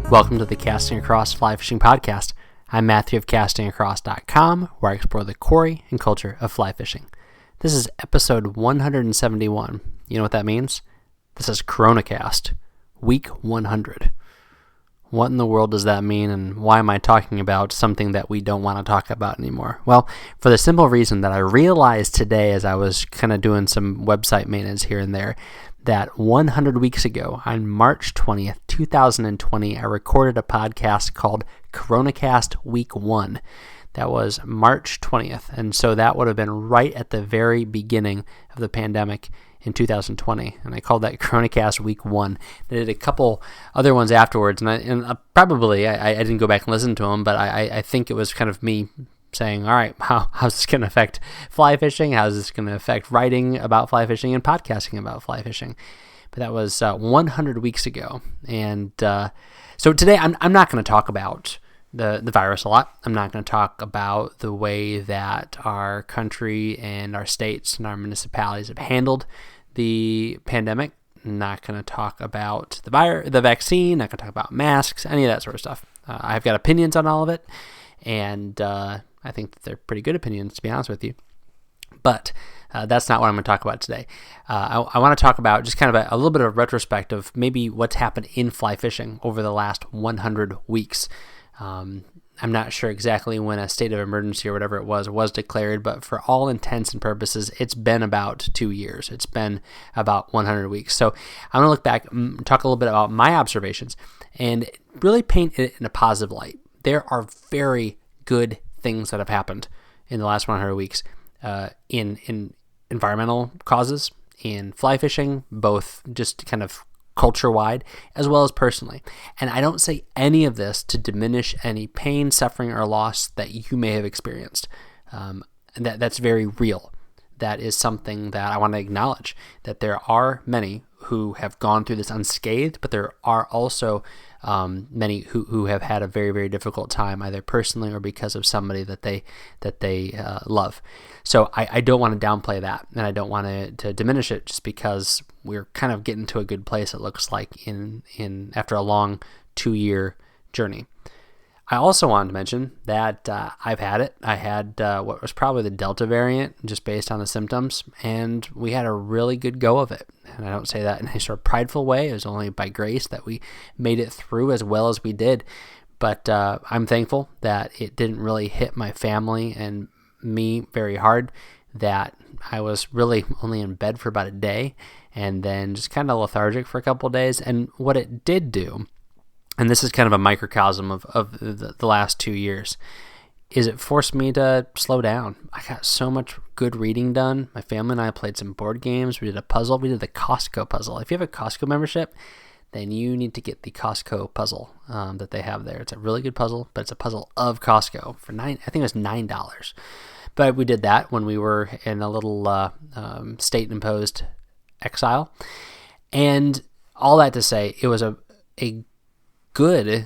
Welcome to the Casting Across Fly Fishing Podcast. I'm Matthew of castingacross.com, where I explore the quarry and culture of fly fishing. This is episode 171. You know what that means? This is CoronaCast, week 100. What in the world does that mean, and why am I talking about something that we don't want to talk about anymore? Well, for the simple reason that I realized today as I was kind of doing some website maintenance here and there, that 100 weeks ago, on March 20th, 2020, I recorded a podcast called CoronaCast Week 1. That was March 20th, and so that would have been right at the very beginning of the pandemic in 2020, and I called that CoronaCast Week 1. I did a couple other ones afterwards, and I didn't go back and listen to them, but I think it was kind of me saying, all right, how's this going to affect fly fishing? How's this going to affect writing about fly fishing and podcasting about fly fishing? But that was 100 weeks ago. And so today I'm not going to talk about the virus a lot. I'm not going to talk about the way that our country and our states and our municipalities have handled the pandemic. I'm not going to talk about the vaccine, not going to talk about masks, any of that sort of stuff. I've got opinions on all of it, and I think that they're pretty good opinions, to be honest with you. But that's not what I'm going to talk about today. I want to talk about just kind of a little bit of a retrospective, maybe what's happened in fly fishing over the last 100 weeks. I'm not sure exactly when a state of emergency or whatever it was declared, but for all intents and purposes, it's been about 2 years. It's been about 100 weeks. So I'm going to look back and talk a little bit about my observations and really paint it in a positive light. There are very good things that have happened in the last 100 weeks in environmental causes, in fly fishing, both just kind of culture-wide as well as personally. And I don't say any of this to diminish any pain, suffering, or loss that you may have experienced. And that's very real. That is something that I want to acknowledge, that there are many who have gone through this unscathed, but there are also many who have had a very, very difficult time, either personally or because of somebody that they love. So I don't want to downplay that, and I don't want to diminish it just because we're kind of getting to a good place, it looks like, in after a long 2-year journey. I also wanted to mention that I've had it. I had what was probably the Delta variant, just based on the symptoms, and we had a really good go of it. And I don't say that in a sort of prideful way. It was only by grace that we made it through as well as we did. But I'm thankful that it didn't really hit my family and me very hard, that I was really only in bed for about a day and then just kind of lethargic for a couple of days. And what it did do, and this is kind of a microcosm of the last 2 years, is it forced me to slow down. I got so much good reading done. My family and I played some board games. We did a puzzle. We did the Costco puzzle. If you have a Costco membership, then you need to get the Costco puzzle that they have there. It's a really good puzzle, but it's a puzzle of Costco for I think it was $9. But we did that when we were in a little state-imposed exile. And all that to say, it was a good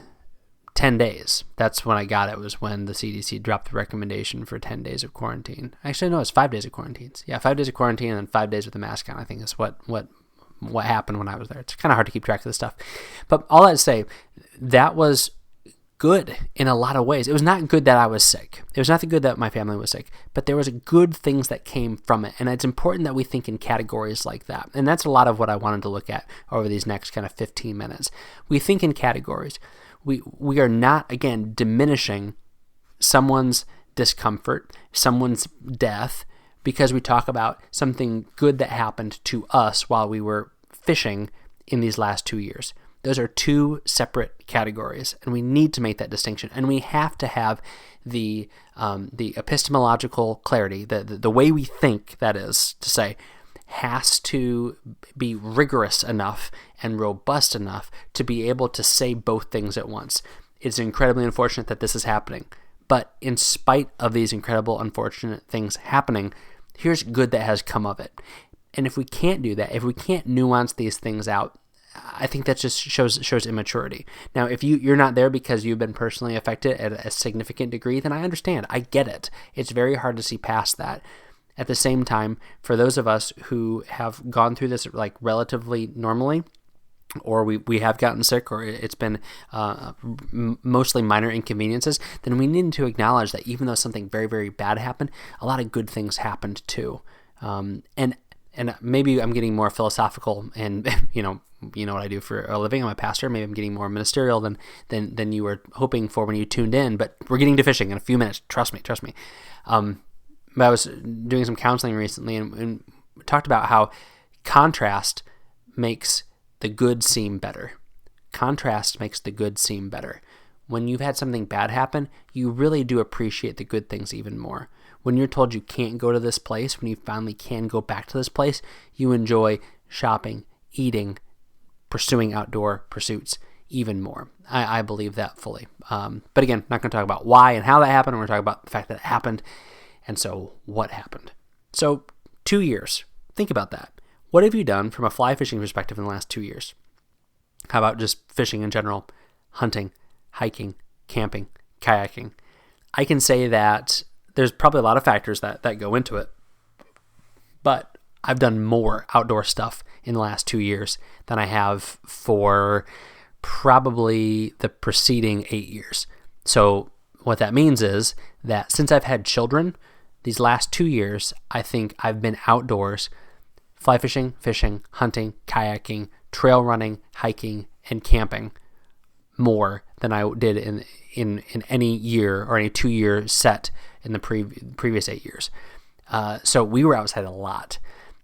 10 days. That's when I got it, was when the CDC dropped the recommendation for 10 days of quarantine. Actually, no, it's 5 days of quarantines. Yeah, 5 days of quarantine and then 5 days with a mask on, I think is what happened when I was there. It's kind of hard to keep track of this stuff. But all that to say, that was good in a lot of ways. It was not good that I was sick. It was not good that my family was sick, but there was good things that came from it. And it's important that we think in categories like that. And that's a lot of what I wanted to look at over these next kind of 15 minutes. We think in categories. We are not, again, diminishing someone's discomfort, someone's death, because we talk about something good that happened to us while we were fishing in these last 2 years. Those are two separate categories, and we need to make that distinction. And we have to have the epistemological clarity, the way we think, that is to say, has to be rigorous enough and robust enough to be able to say both things at once. It's incredibly unfortunate that this is happening, but in spite of these incredible, unfortunate things happening, here's good that has come of it. And if we can't do that, if we can't nuance these things out, I think that just shows immaturity. Now, if you're not there because you've been personally affected at a significant degree, then I understand. I get it. It's very hard to see past that. At the same time, for those of us who have gone through this like relatively normally, or we have gotten sick, or it's been mostly minor inconveniences, then we need to acknowledge that even though something very, very bad happened, a lot of good things happened too. And maybe I'm getting more philosophical, and you know what I do for a living. I'm a pastor. Maybe I'm getting more ministerial than you were hoping for when you tuned in. But we're getting to fishing in a few minutes. Trust me. But I was doing some counseling recently, and talked about how contrast makes the good seem better. Contrast makes the good seem better. When you've had something bad happen, you really do appreciate the good things even more. When you're told you can't go to this place, when you finally can go back to this place, you enjoy shopping, eating, pursuing outdoor pursuits even more. I believe that fully. But again, not going to talk about why and how that happened. We're going to talk about the fact that it happened. And so what happened? So 2 years. Think about that. What have you done from a fly fishing perspective in the last 2 years? How about just fishing in general, hunting, hiking, camping, kayaking? I can say that there's probably a lot of factors that go into it, but I've done more outdoor stuff in the last 2 years than I have for probably the preceding 8 years. So what that means is that since I've had children, these last 2 years, I think I've been outdoors fly fishing, hunting, kayaking, trail running, hiking, and camping more than I did in any year or any 2 year set in the previous 8 years. So we were outside a lot.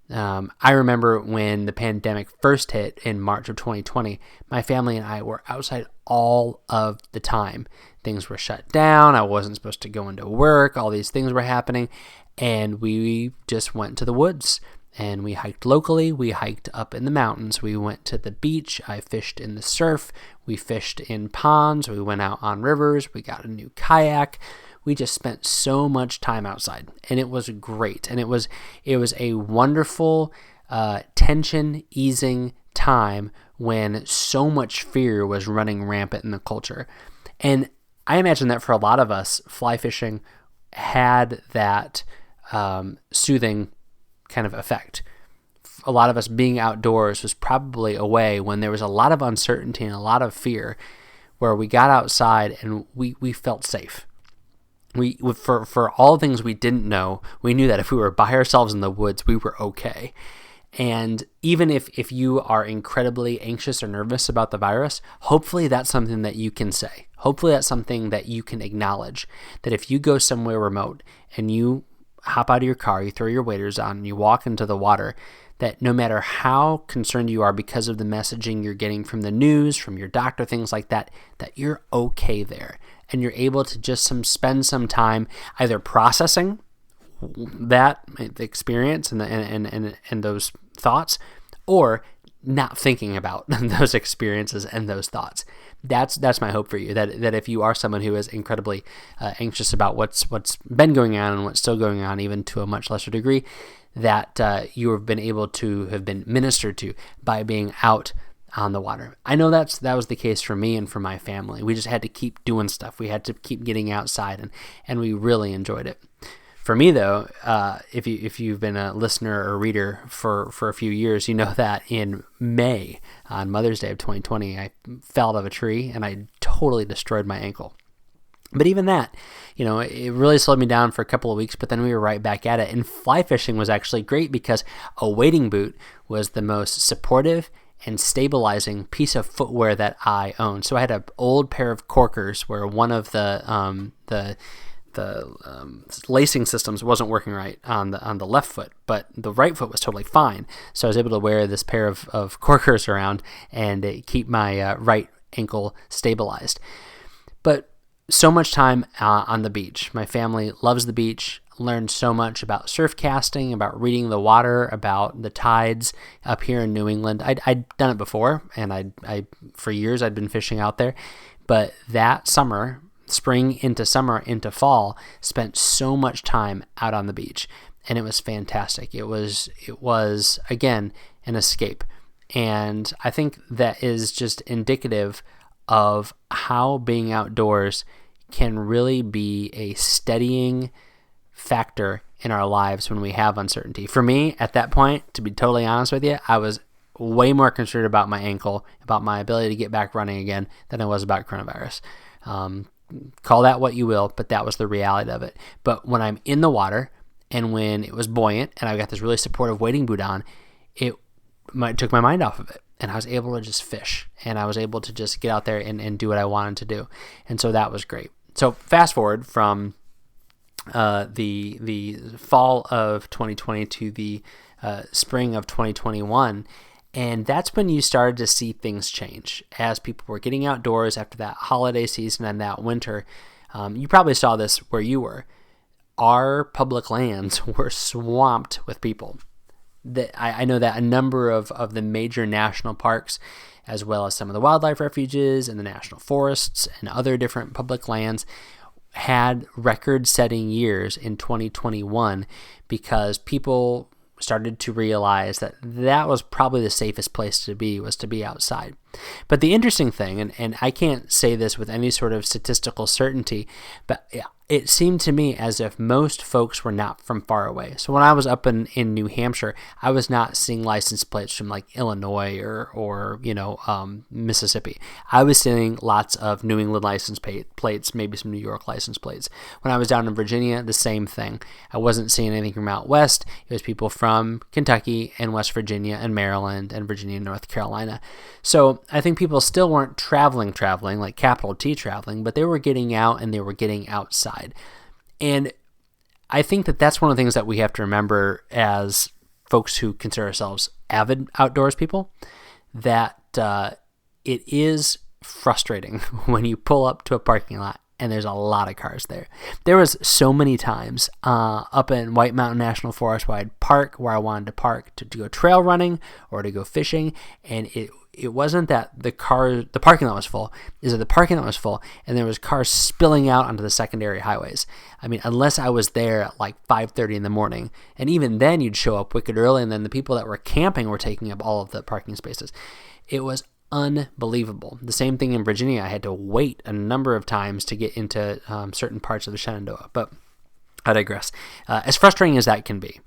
I remember when the pandemic first hit in March of 2020, my family and I were outside all of the time. Things were shut down. I wasn't supposed to go into work. All these things were happening. And we just went to the woods. And we hiked locally. We hiked up in the mountains. We went to the beach. I fished in the surf. We fished in ponds. We went out on rivers. We got a new kayak. We just spent so much time outside, and it was great. And it was a wonderful tension easing time when so much fear was running rampant in the culture. And I imagine that for a lot of us, fly fishing had that soothing kind of effect. A lot of us being outdoors was probably a way when there was a lot of uncertainty and a lot of fear, where we got outside and we felt safe. For all things we didn't know, we knew that if we were by ourselves in the woods, we were okay. And even if you are incredibly anxious or nervous about the virus, hopefully that's something that you can say. Hopefully that's something that you can acknowledge, that if you go somewhere remote and you hop out of your car, you throw your waders on, and you walk into the water, that no matter how concerned you are because of the messaging you're getting from the news, from your doctor, things like that, that you're okay there. And you're able to just spend some time either processing that experience and those thoughts, or not thinking about those experiences and those thoughts. That's my hope for you, that if you are someone who is incredibly anxious about what's been going on and what's still going on, even to a much lesser degree, that you have been able to have been ministered to by being out on the water. I know that was the case for me and for my family. We just had to keep doing stuff. We had to keep getting outside, and we really enjoyed it. For me, though, if you've been a listener or reader for a few years, you know that in May, on Mother's Day of 2020, I fell out of a tree and I totally destroyed my ankle. But even that, it really slowed me down for a couple of weeks, but then we were right back at it. And fly fishing was actually great because a wading boot was the most supportive and stabilizing piece of footwear that I owned. So I had an old pair of corkers where one of the lacing systems wasn't working right on the left foot, but the right foot was totally fine. So I was able to wear this pair of corkers around and keep my right ankle stabilized. But so much time on the beach. My family loves the beach. Learned so much about surf casting, about reading the water, about the tides up here in New England. I'd done it before, and I for years I'd been fishing out there. But that summer, spring into summer into fall, spent so much time out on the beach, and it was fantastic. It was again an escape, and I think that is just indicative of how being outdoors can really be a steadying factor in our lives when we have uncertainty. For me, at that point, to be totally honest with you, I was way more concerned about my ankle, about my ability to get back running again than I was about coronavirus. Call that what you will, but that was the reality of it. But when I'm in the water and when it was buoyant and I got this really supportive wading boot on, it took my mind off of it. And I was able to just fish, and I was able to just get out there and do what I wanted to do. And so that was great. So fast forward from the fall of 2020 to the spring of 2021, and that's when you started to see things change as people were getting outdoors after that holiday season and that winter. You probably saw this where you were. Our public lands were swamped with people. I know that a number of the major national parks, as well as some of the wildlife refuges and the national forests and other different public lands, had record-setting years in 2021 because people started to realize that was probably the safest place to be, was to be outside. But the interesting thing, and I can't say this with any sort of statistical certainty, but it seemed to me as if most folks were not from far away. So when I was up in New Hampshire, I was not seeing license plates from like Illinois or Mississippi. I was seeing lots of New England license plates, maybe some New York license plates. When I was down in Virginia, the same thing. I wasn't seeing anything from out west. It was people from Kentucky and West Virginia and Maryland and Virginia and North Carolina. So I think people still weren't traveling like capital T traveling, but they were getting out and they were getting outside. And I think that's one of the things that we have to remember as folks who consider ourselves avid outdoors people, that it is frustrating when you pull up to a parking lot and there's a lot of cars there. There was so many times up in White Mountain National Forest where I'd park where I wanted to park to go trail running or to go fishing, and it wasn't that the parking lot was full, is that the parking lot was full and there was cars spilling out onto the secondary highways. I mean, unless I was there at like 5:30 in the morning, and even then you'd show up wicked early, and then the people that were camping were taking up all of the parking spaces. It was unbelievable. The same thing in Virginia. I had to wait a number of times to get into certain parts of the Shenandoah, but I digress. As frustrating as that can be,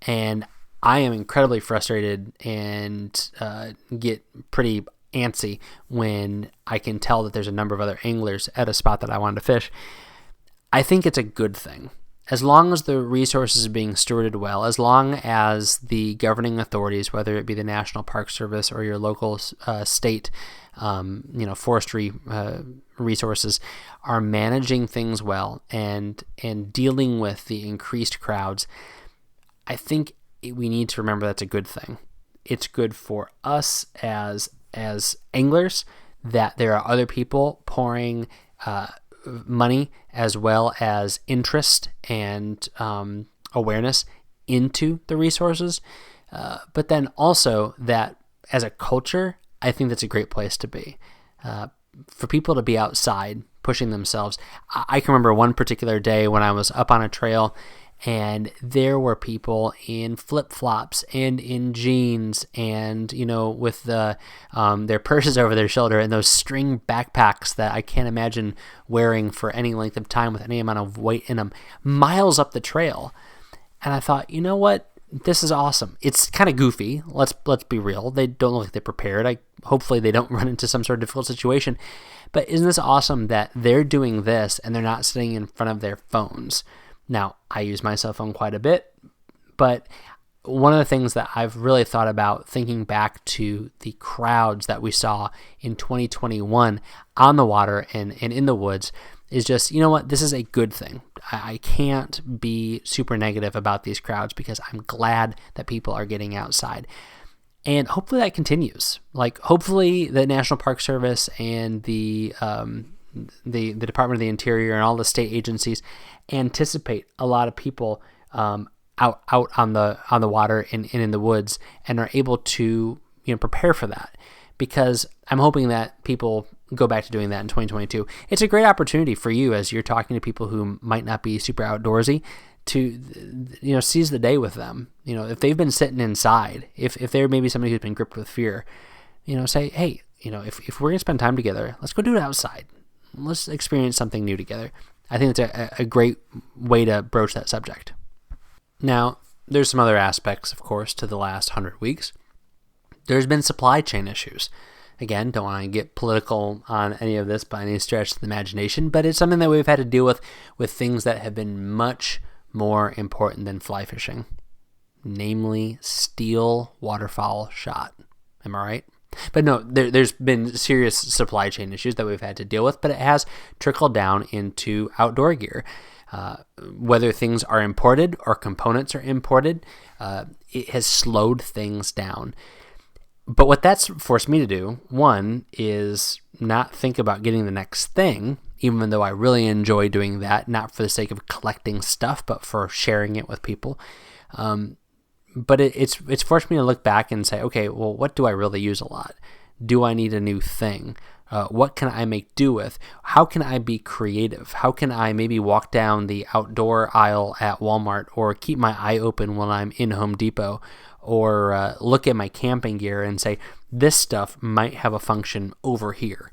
and I am incredibly frustrated and get pretty antsy when I can tell that there's a number of other anglers at a spot that I wanted to fish. I think it's a good thing. As long as the resources are being stewarded well, as long as the governing authorities, whether it be the National Park Service or your local state, forestry resources, are managing things well and dealing with the increased crowds, I think we need to remember that's a good thing. It's good for us as anglers that there are other people pouring money as well as interest and awareness into the resources. But then also that as a culture, I think that's a great place to be. For people to be outside pushing themselves. I can remember one particular day when I was up on a trail and there were people in flip-flops and in jeans and, with their purses over their shoulder and those string backpacks that I can't imagine wearing for any length of time with any amount of weight in them, miles up the trail. And I thought, you know what? This is awesome. It's kind of goofy. Let's be real. They don't look like they're prepared. Hopefully they don't run into some sort of difficult situation. But isn't this awesome that they're doing this and they're not sitting in front of their phones? Now, I use my cell phone quite a bit, but one of the things that I've really thought about thinking back to the crowds that we saw in 2021 on the water and in the woods is just, you know what, this is a good thing. I can't be super negative about these crowds because I'm glad that people are getting outside. And hopefully that continues. Hopefully the National Park Service and the Department of the Interior and all the state agencies anticipate a lot of people out on the water and in the woods and are able to prepare for that, because I'm hoping that people go back to doing that in 2022. It's a great opportunity for you as you're talking to people who might not be super outdoorsy to seize the day with them. If they've been sitting inside, if they're maybe somebody who's been gripped with fear, say, hey, if we're gonna spend time together, let's go do it outside. Let's experience something new together. I think it's a great way to broach that subject. Now, there's some other aspects, of course, to the last 100 weeks. There's been supply chain issues. Again, don't want to get political on any of this by any stretch of the imagination, but it's something that we've had to deal with things that have been much more important than fly fishing, namely steel waterfowl shot. Am I right? But no, there's been serious supply chain issues that we've had to deal with, but it has trickled down into outdoor gear. Whether things are imported or components are imported, it has slowed things down. But what that's forced me to do, one, is not think about getting the next thing, even though I really enjoy doing that, not for the sake of collecting stuff, but for sharing it with people. But it's forced me to look back and say, okay, well, what do I really use a lot? Do I need a new thing? What can I make do with? How can I be creative? How can I maybe walk down the outdoor aisle at Walmart, or keep my eye open when I'm in Home Depot, or look at my camping gear and say, this stuff might have a function over here.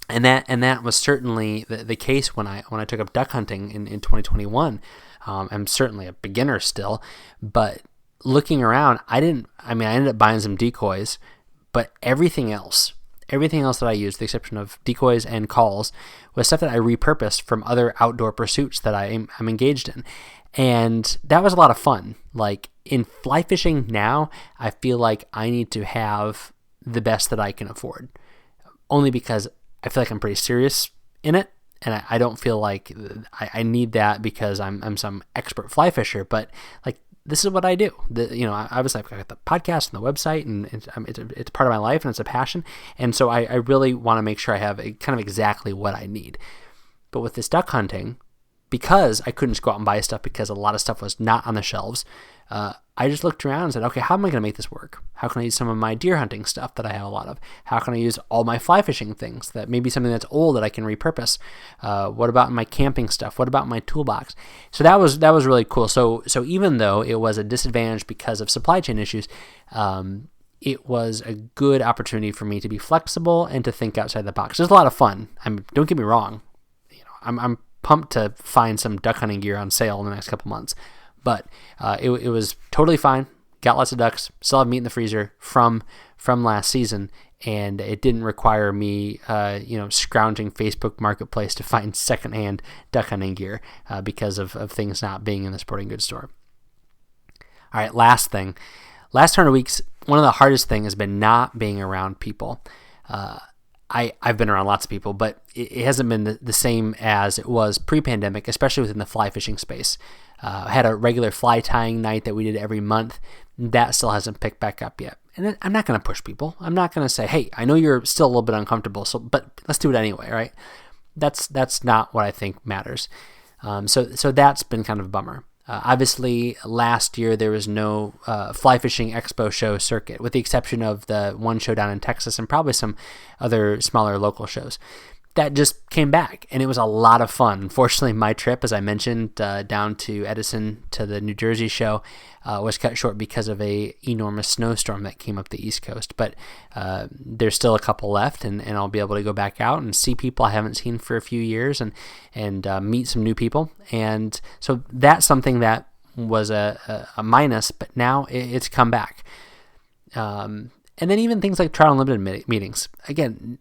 And that was certainly the case when I took up duck hunting in 2021. I'm certainly a beginner still, but looking around, I ended up buying some decoys, but everything else that I used, with the exception of decoys and calls, was stuff that I repurposed from other outdoor pursuits that I'm engaged in. And that was a lot of fun. Like in fly fishing now, I feel like I need to have the best that I can afford, only because I feel like I'm pretty serious in it. And I don't feel like I need that because I'm some expert fly fisher, but like, this is what I do. Obviously I've got the podcast and the website, and it's part of my life and it's a passion. And so I really want to make sure I have kind of exactly what I need. But with this duck hunting, because I couldn't just go out and buy stuff because a lot of stuff was not on the shelves, I just looked around and said, okay, how am I going to make this work? How can I use some of my deer hunting stuff that I have a lot of? How can I use all my fly fishing things, that maybe something that's old that I can repurpose? What about my camping stuff? What about my toolbox? So that was really cool. So even though it was a disadvantage because of supply chain issues, it was a good opportunity for me to be flexible and to think outside the box. It was a lot of fun. Don't get me wrong. I'm pumped to find some duck hunting gear on sale in the next couple months. But it was totally fine. Got lots of ducks. Still have meat in the freezer from last season, and it didn't require me, scrounging Facebook Marketplace to find secondhand duck hunting gear because of things not being in the sporting goods store. All right, last thing. Last 100 weeks, one of the hardest things has been not being around people. I've been around lots of people, but it hasn't been the same as it was pre-pandemic, especially within the fly fishing space. I had a regular fly tying night that we did every month. That still hasn't picked back up yet. And I'm not going to push people. I'm not going to say, hey, I know you're still a little bit uncomfortable, but let's do it anyway, right? That's not what I think matters. So that's been kind of a bummer. Obviously, last year there was no fly fishing expo show circuit, with the exception of the one show down in Texas and probably some other smaller local shows. That just came back, and it was a lot of fun. Unfortunately, my trip, as I mentioned, down to Edison to the New Jersey show was cut short because of a enormous snowstorm that came up the East Coast. But there's still a couple left, and I'll be able to go back out and see people I haven't seen for a few years and meet some new people. And so that's something that was a minus, but now it's come back. And then even things like Trout Unlimited meetings. Again,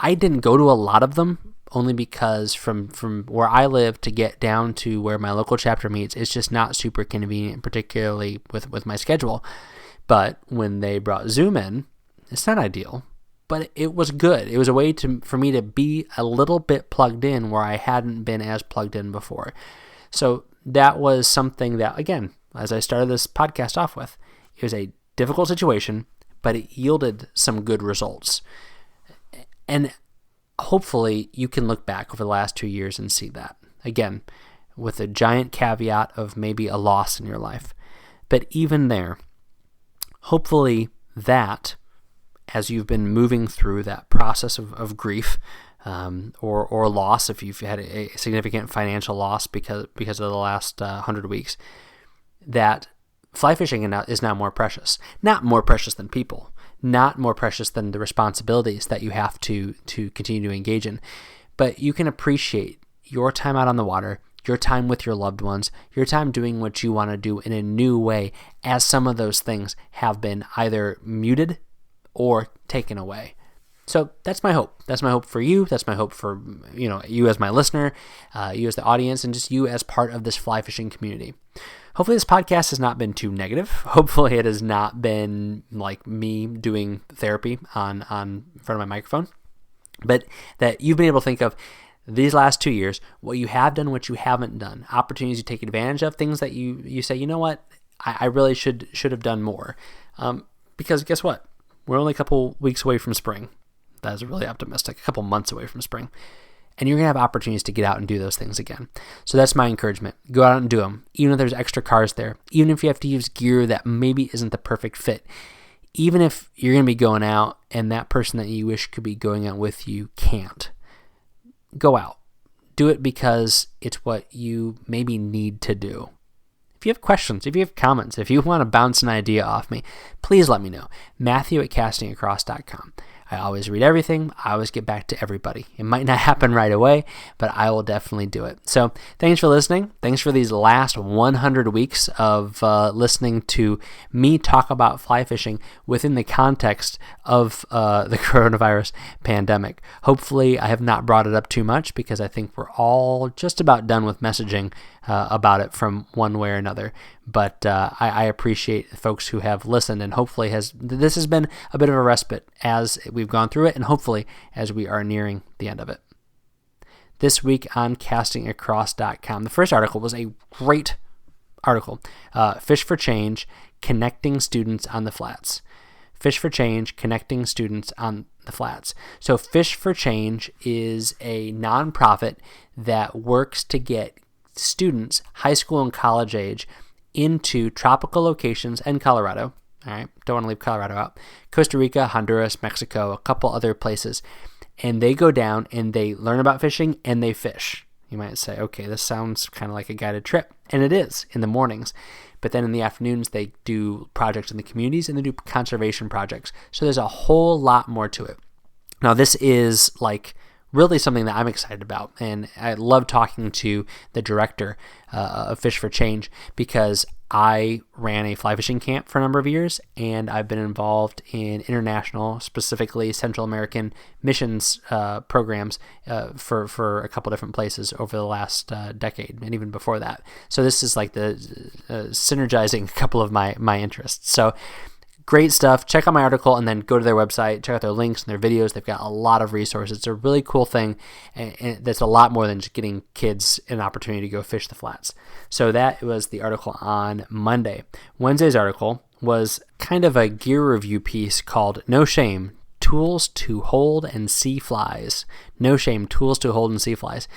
I didn't go to a lot of them, only because from where I live to get down to where my local chapter meets, it's just not super convenient, particularly with my schedule. But when they brought Zoom in, it's not ideal, but it was good. It was a way for me to be a little bit plugged in where I hadn't been as plugged in before. So that was something that, again, as I started this podcast off with, it was a difficult situation, but it yielded some good results. And hopefully you can look back over the last 2 years and see that. Again, with a giant caveat of maybe a loss in your life. But even there, hopefully that, as you've been moving through that process of grief or loss, if you've had a significant financial loss because of the last 100 weeks, that fly fishing is now more precious. Not more precious than people. Not more precious than the responsibilities that you have to continue to engage in. But you can appreciate your time out on the water, your time with your loved ones, your time doing what you want to do in a new way, as some of those things have been either muted or taken away. So that's my hope. That's my hope for you. That's my hope for, you as my listener, you as the audience, and just you as part of this fly fishing community. Hopefully this podcast has not been too negative. Hopefully it has not been like me doing therapy on in front of my microphone, but that you've been able to think of these last 2 years, what you have done, what you haven't done, opportunities you take advantage of, things that you say, you know what, I really should have done more. Because guess what? We're only a couple weeks away from spring. That is really optimistic. A couple months away from spring. And you're going to have opportunities to get out and do those things again. So that's my encouragement. Go out and do them. Even if there's extra cars there. Even if you have to use gear that maybe isn't the perfect fit. Even if you're going to be going out and that person that you wish could be going out with you can't. Go out. Do it because it's what you maybe need to do. If you have questions, if you have comments, if you want to bounce an idea off me, please let me know. Matthew@castingacross.com. I always read everything. I always get back to everybody. It might not happen right away, but I will definitely do it. So thanks for listening. Thanks for these last 100 weeks of listening to me talk about fly fishing within the context of the coronavirus pandemic. Hopefully I have not brought it up too much because I think we're all just about done with messaging about it from one way or another. But I appreciate folks who have listened, and hopefully this has been a bit of a respite as we've gone through it, and hopefully as we are nearing the end of it. This week on castingacross.com, the first article was a great article. Fish for Change, Connecting Students on the Flats. Fish for Change, Connecting Students on the Flats. So Fish for Change is a nonprofit that works to get students, high school and college age, into tropical locations and Colorado. All right, don't want to leave Colorado out. Costa Rica, Honduras, Mexico, a couple other places. And they go down and they learn about fishing and they fish. You might say, okay, this sounds kind of like a guided trip. And it is in the mornings. But then in the afternoons, they do projects in the communities and they do conservation projects. So there's a whole lot more to it. Now, this is like really something that I'm excited about. And I love talking to the director of Fish for Change because I ran a fly fishing camp for a number of years, and I've been involved in international, specifically Central American missions programs for a couple different places over the last decade, and even before that. So this is like the synergizing a couple of my interests. So great stuff. Check out my article and then go to their website, check out their links and their videos. They've got a lot of resources. It's a really cool thing, and that's a lot more than just getting kids an opportunity to go fish the flats. So that was the article on Monday. Wednesday's article was kind of a gear review piece called No Shame, Tools to Hold and See Flies. No Shame, Tools to Hold and See Flies.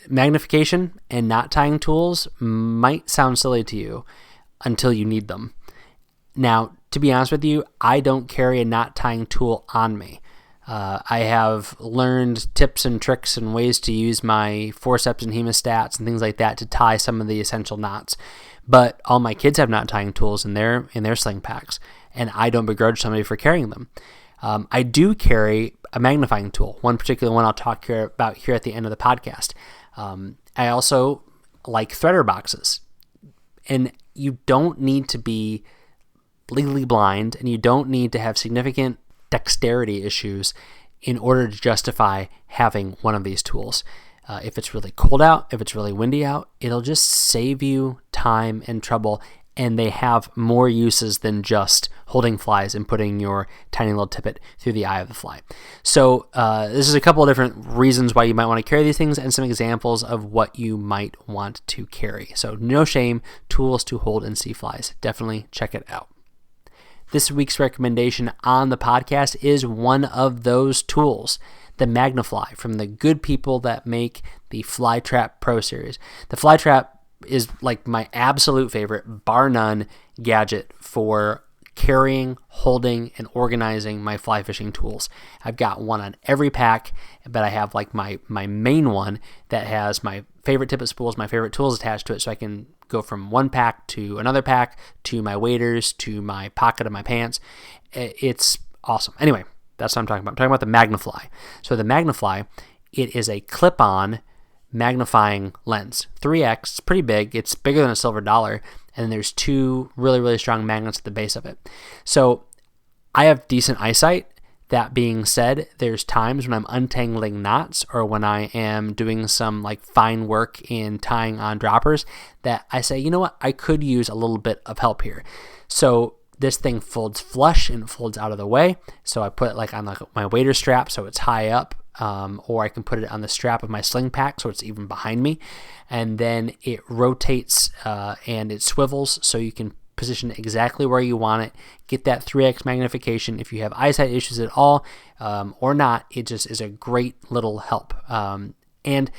Magnification and knot tying tools might sound silly to you until you need them. Now, to be honest with you, I don't carry a knot tying tool on me. I have learned tips and tricks and ways to use my forceps and hemostats and things like that to tie some of the essential knots. But all my kids have knot tying tools in their sling packs, and I don't begrudge somebody for carrying them. I do carry a magnifying tool, one particular one I'll talk about here at the end of the podcast. I also like threader boxes, and you don't need to be legally blind, and you don't need to have significant dexterity issues in order to justify having one of these tools. If it's really cold out, if it's really windy out, it'll just save you time and trouble, and they have more uses than just holding flies and putting your tiny little tippet through the eye of the fly. So this is a couple of different reasons why you might want to carry these things and some examples of what you might want to carry. So No Shame, Tools to Hold and See Flies. Definitely check it out. This week's recommendation on the podcast is one of those tools, the Magnifly, from the good people that make the Fly Trap Pro Series. The Fly Trap is like my absolute favorite, bar none, gadget for carrying, holding, and organizing my fly fishing tools. I've got one on every pack, but I have like my main one that has my favorite tippet spools, my favorite tools attached to it, so I can go from one pack to another pack, to my waders, to my pocket of my pants. It's awesome. Anyway, that's what I'm talking about. I'm talking about the Magnifly. So the Magnifly, it is a clip-on magnifying lens. 3x, it's pretty big. It's bigger than a silver dollar, and there's two really, really strong magnets at the base of it. So I have decent eyesight. That being said, there's times when I'm untangling knots or when I am doing some like fine work in tying on droppers that I say, you know what, I could use a little bit of help here. So this thing folds flush and folds out of the way. So I put it like on like my waiter strap so it's high up, or I can put it on the strap of my sling pack so it's even behind me. And then it rotates and it swivels so you can position it exactly where you want it, get that 3x magnification. If you have eyesight issues at all or not, it just is a great little help. And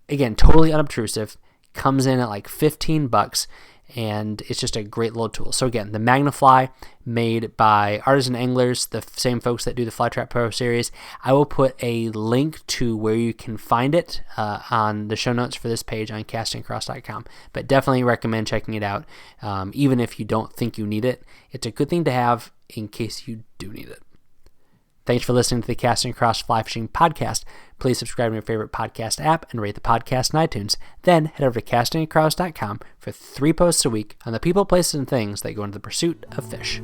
again, totally unobtrusive, comes in at like $15, and it's just a great little tool. So again, the MagnaFly, made by Artisan Anglers, the same folks that do the Flytrap Pro series. I will put a link to where you can find it on the show notes for this page on castingacross.com. But definitely recommend checking it out, even if you don't think you need it. It's a good thing to have in case you do need it. Thanks for listening to the Casting Across Fly Fishing Podcast. Please subscribe to your favorite podcast app and rate the podcast in iTunes. Then head over to castingacross.com for 3 posts a week on the people, places, and things that go into the pursuit of fish.